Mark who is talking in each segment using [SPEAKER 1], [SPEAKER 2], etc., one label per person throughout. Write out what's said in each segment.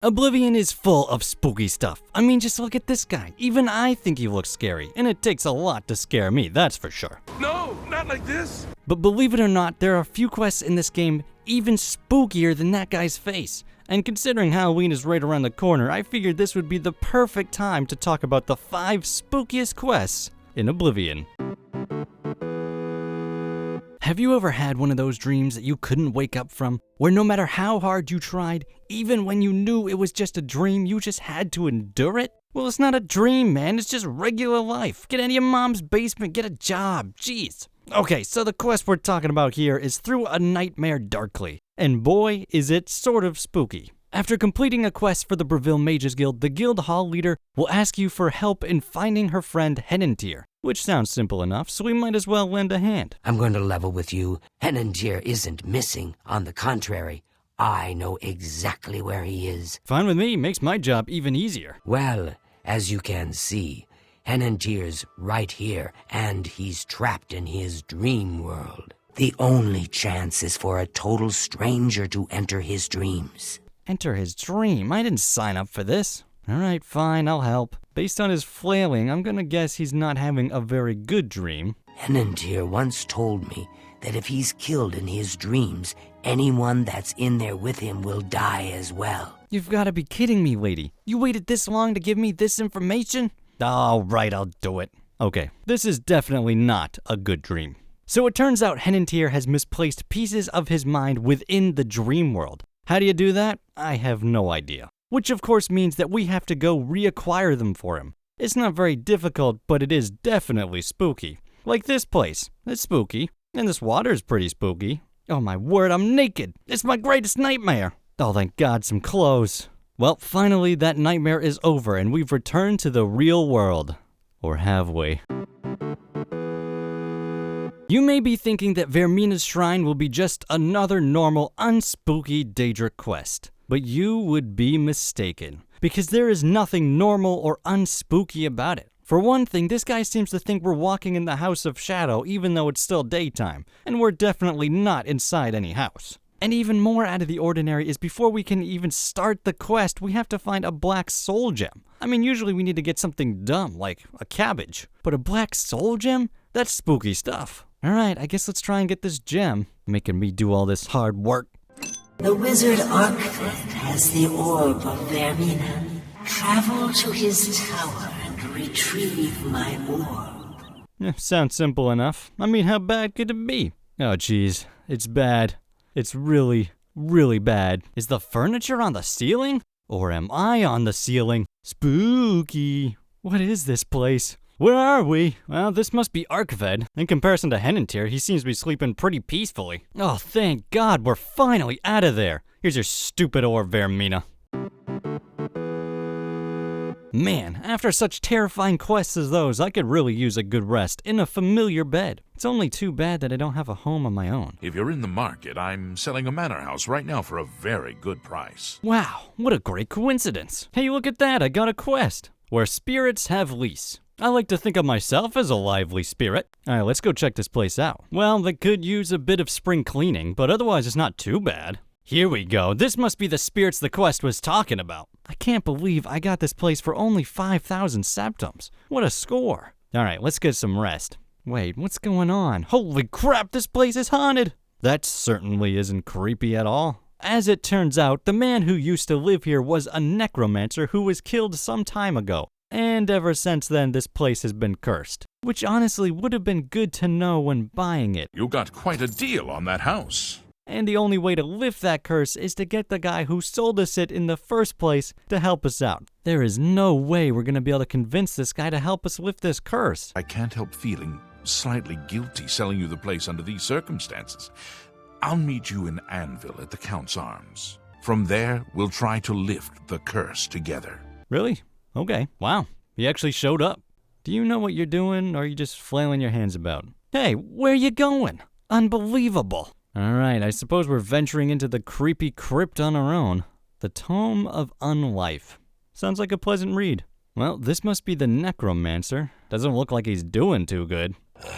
[SPEAKER 1] Oblivion is full of spooky stuff. I mean, just look at this guy. Even I think he looks scary, and it takes a lot to scare me, that's for sure.
[SPEAKER 2] No, not like this.
[SPEAKER 1] But believe it or not, there are a few quests in this game even spookier than that guy's face. And considering Halloween is right around the corner, I figured this would be the perfect time to talk about the 5 spookiest quests in Oblivion. Have you ever had one of those dreams that you couldn't wake up from, where no matter how hard you tried, even when you knew it was just a dream, you just had to endure it? Well, it's not a dream, man, it's just regular life. Get out of your mom's basement, get a job, jeez. Okay, so the quest we're talking about here is Through a Nightmare Darkly, and boy, is it sort of spooky. After completing a quest for the Breville Mages Guild, the guild hall leader will ask you for help in finding her friend Henentir, which sounds simple enough, so we might as well lend a hand.
[SPEAKER 3] I'm going to level with you. Henentir isn't missing. On the contrary, I know exactly where he is.
[SPEAKER 1] Fine with me, makes my job even easier.
[SPEAKER 3] Well, as you can see, Henentir's right here, and he's trapped in his dream world. The only chance is for a total stranger to enter his dreams.
[SPEAKER 1] Enter his dream? I didn't sign up for this. Alright, fine, I'll help. Based on his flailing, I'm gonna guess he's not having a very good dream.
[SPEAKER 3] Henentir once told me that if he's killed in his dreams, anyone that's in there with him will die as well.
[SPEAKER 1] You've gotta be kidding me, lady. You waited this long to give me this information? Alright, I'll do it. Okay, this is definitely not a good dream. So it turns out Henentir has misplaced pieces of his mind within the dream world. How do you do that? I have no idea. Which of course means that we have to go reacquire them for him. It's not very difficult, but it is definitely spooky. Like this place. It's spooky. And this water's pretty spooky. Oh my word, I'm naked. It's my greatest nightmare. Oh, thank God, some clothes. Well, finally that nightmare is over and we've returned to the real world. Or have we? You may be thinking that Vermina's Shrine will be just another normal, unspooky Daedric quest. But you would be mistaken, because there is nothing normal or unspooky about it. For one thing, this guy seems to think we're walking in the House of Shadow even though it's still daytime, and we're definitely not inside any house. And even more out of the ordinary is before we can even start the quest, we have to find a black soul gem. I mean, usually we need to get something dumb, like a cabbage. But a black soul gem? That's spooky stuff. Alright, I guess let's try and get this gem, making me do all this hard work.
[SPEAKER 4] The wizard Archford has the orb of Vermina. Travel to his tower and retrieve my orb.
[SPEAKER 1] Yeah, sounds simple enough. I mean, how bad could it be? Oh, jeez. It's bad. It's really, really bad. Is the furniture on the ceiling? Or am I on the ceiling? Spooky. What is this place? Where are we? Well, this must be Archfed. In comparison to Henentir, he seems to be sleeping pretty peacefully. Oh, thank God, we're finally out of there. Here's your stupid orb, Vermina. Man, after such terrifying quests as those, I could really use a good rest in a familiar bed. It's only too bad that I don't have a home of my own.
[SPEAKER 2] If you're in the market, I'm selling a manor house right now for a very good price.
[SPEAKER 1] Wow, what a great coincidence. Hey, look at that, I got a quest. Where spirits have lease. I like to think of myself as a lively spirit. Alright, let's go check this place out. Well, they could use a bit of spring cleaning, but otherwise it's not too bad. Here we go. This must be the spirits the quest was talking about. I can't believe I got this place for only 5,000 septums. What a score. Alright, let's get some rest. Wait, what's going on? Holy crap, this place is haunted! That certainly isn't creepy at all. As it turns out, the man who used to live here was a necromancer who was killed some time ago. And ever since then, this place has been cursed. Which honestly would have been good to know when buying it.
[SPEAKER 2] You got quite a deal on that house.
[SPEAKER 1] And the only way to lift that curse is to get the guy who sold us it in the first place to help us out. There is no way we're going to be able to convince this guy to help us lift this curse.
[SPEAKER 2] I can't help feeling slightly guilty selling you the place under these circumstances. I'll meet you in Anvil at the Count's Arms. From there, we'll try to lift the curse together.
[SPEAKER 1] Really? Okay. Wow. He actually showed up. Do you know what you're doing, or are you just flailing your hands about? Hey, where you going? Unbelievable. Alright, I suppose we're venturing into the creepy crypt on our own. The Tome of Unlife. Sounds like a pleasant read. Well, this must be the necromancer. Doesn't look like he's doing too good.
[SPEAKER 5] I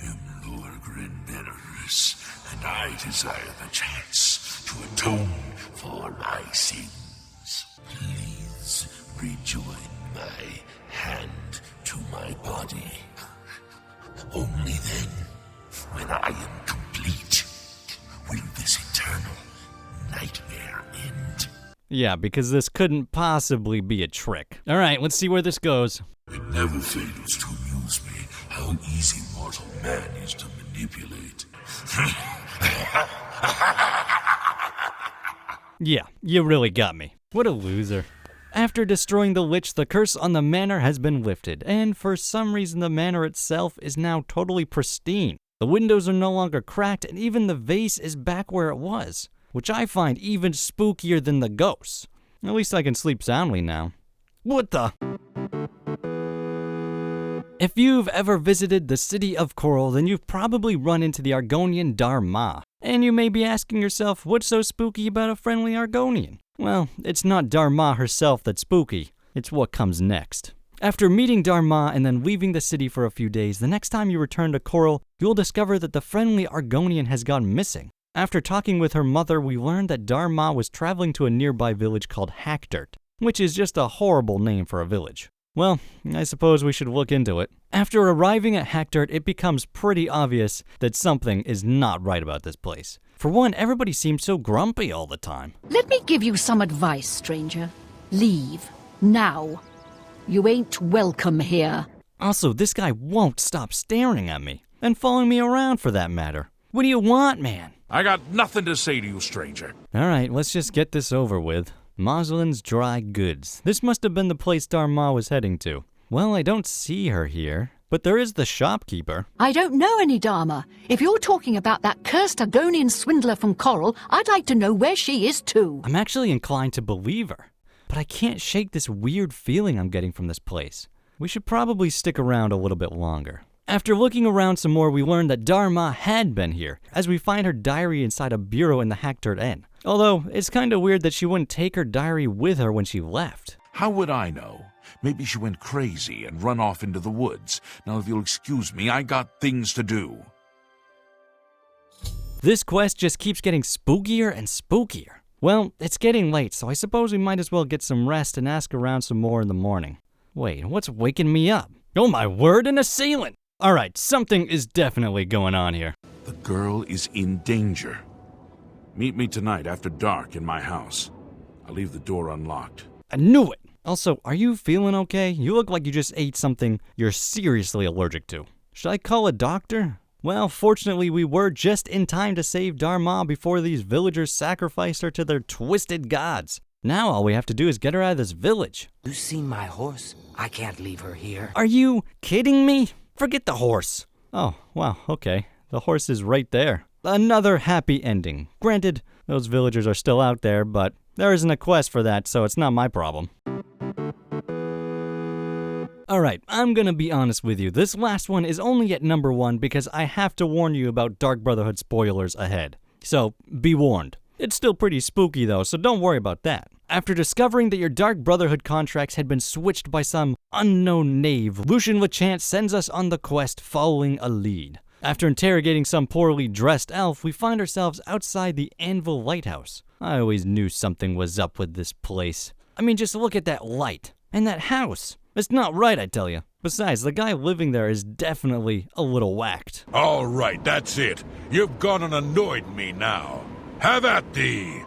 [SPEAKER 5] am Lorgren Belarus, and I desire the chance to atone for my sins. rejoin my hand to my body. Only then, when I am complete, will this eternal nightmare end.
[SPEAKER 1] Yeah, because this couldn't possibly be a trick. All right, let's see where this goes.
[SPEAKER 5] It never fails to amuse me how easy mortal man is to manipulate.
[SPEAKER 1] Yeah, you really got me. What a loser. After destroying the lich, the curse on the manor has been lifted, and for some reason the manor itself is now totally pristine. The windows are no longer cracked, and even the vase is back where it was, which I find even spookier than the ghosts. At least I can sleep soundly now. What the? If you've ever visited the city of Coral, then you've probably run into the Argonian Dharma. And you may be asking yourself, what's so spooky about a friendly Argonian? Well, it's not Dharma herself that's spooky, it's what comes next. After meeting Dharma and then leaving the city for a few days, the next time you return to Coral, you'll discover that the friendly Argonian has gone missing. After talking with her mother, we learned that Dharma was traveling to a nearby village called Hackdirt, which is just a horrible name for a village. Well, I suppose we should look into it. After arriving at Hackdirt, it becomes pretty obvious that something is not right about this place. For one, everybody seems so grumpy all the time.
[SPEAKER 6] Let me give you some advice, stranger. Leave. Now. You ain't welcome here.
[SPEAKER 1] Also, this guy won't stop staring at me, and following me around for that matter. What do you want, man?
[SPEAKER 2] I got nothing to say to you, stranger.
[SPEAKER 1] Alright, let's just get this over with. Moslin's Dry Goods. This must have been the place Dharma was heading to. Well, I don't see her here, but there is the shopkeeper.
[SPEAKER 6] I don't know any Dharma. If you're talking about that cursed Argonian swindler from Coral, I'd like to know where she is too.
[SPEAKER 1] I'm actually inclined to believe her, but I can't shake this weird feeling I'm getting from this place. We should probably stick around a little bit longer. After looking around some more, we learned that Dharma had been here, as we find her diary inside a bureau in the Hackdirt Inn. Although, it's kinda weird that she wouldn't take her diary with her when she left.
[SPEAKER 2] How would I know? Maybe she went crazy and run off into the woods. Now, if you'll excuse me, I got things to do.
[SPEAKER 1] This quest just keeps getting spookier and spookier. Well, it's getting late, so I suppose we might as well get some rest and ask around some more in the morning. Wait, what's waking me up? Oh my word, an assailant! Alright, something is definitely going on here.
[SPEAKER 2] The girl is in danger. Meet me tonight after dark in my house. I'll leave the door unlocked.
[SPEAKER 1] I knew it! Also, are you feeling okay? You look like you just ate something you're seriously allergic to. Should I call a doctor? Well, fortunately, we were just in time to save Dharma before these villagers sacrificed her to their twisted gods. Now all we have to do is get her out of this village.
[SPEAKER 3] You seen my horse? I can't leave her here.
[SPEAKER 1] Are you kidding me? Forget the horse. Oh, wow, okay. The horse is right there. Another happy ending. Granted, those villagers are still out there, but there isn't a quest for that, so it's not my problem. Alright, I'm gonna be honest with you. This last one is only at number 1 because I have to warn you about Dark Brotherhood spoilers ahead. So, be warned. It's still pretty spooky though, so don't worry about that. After discovering that your Dark Brotherhood contracts had been switched by some unknown knave, Lucian LeChant sends us on the quest following a lead. After interrogating some poorly dressed elf, we find ourselves outside the Anvil Lighthouse. I always knew something was up with this place. I mean, just look at that light. And that house. It's not right, I tell you. Besides, the guy living there is definitely a little whacked.
[SPEAKER 5] All right, that's it. You've gone and annoyed me now. Have at thee.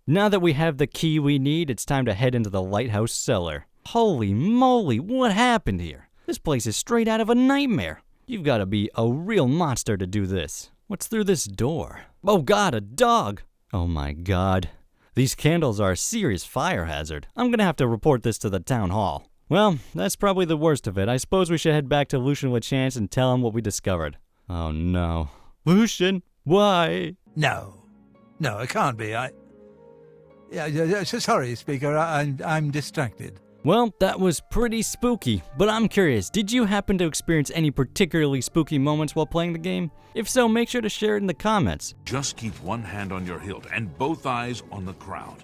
[SPEAKER 1] Now that we have the key we need, it's time to head into the lighthouse cellar. Holy moly, what happened here? This place is straight out of a nightmare. You've got to be a real monster to do this. What's through this door? Oh god, a dog! Oh my god. These candles are a serious fire hazard. I'm gonna have to report this to the town hall. Well, that's probably the worst of it. I suppose we should head back to Lucian LeChant and tell him what we discovered. Oh no. Lucian, why?
[SPEAKER 7] No, it can't be. Sorry, Speaker. I'm distracted.
[SPEAKER 1] Well, that was pretty spooky, but I'm curious, did you happen to experience any particularly spooky moments while playing the game? If so, make sure to share it in the comments.
[SPEAKER 2] Just keep one hand on your hilt and both eyes on the crowd.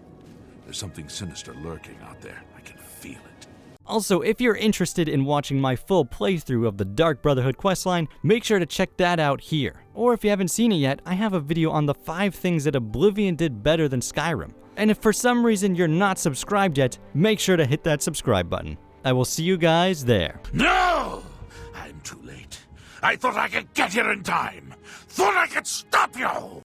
[SPEAKER 2] There's something sinister lurking out there. I can feel it.
[SPEAKER 1] Also, if you're interested in watching my full playthrough of the Dark Brotherhood questline, make sure to check that out here. Or if you haven't seen it yet, I have a video on the 5 things that Oblivion did better than Skyrim. And if for some reason you're not subscribed yet, make sure to hit that subscribe button. I will see you guys there.
[SPEAKER 2] No! I'm too late. I thought I could get here in time. Thought I could stop you!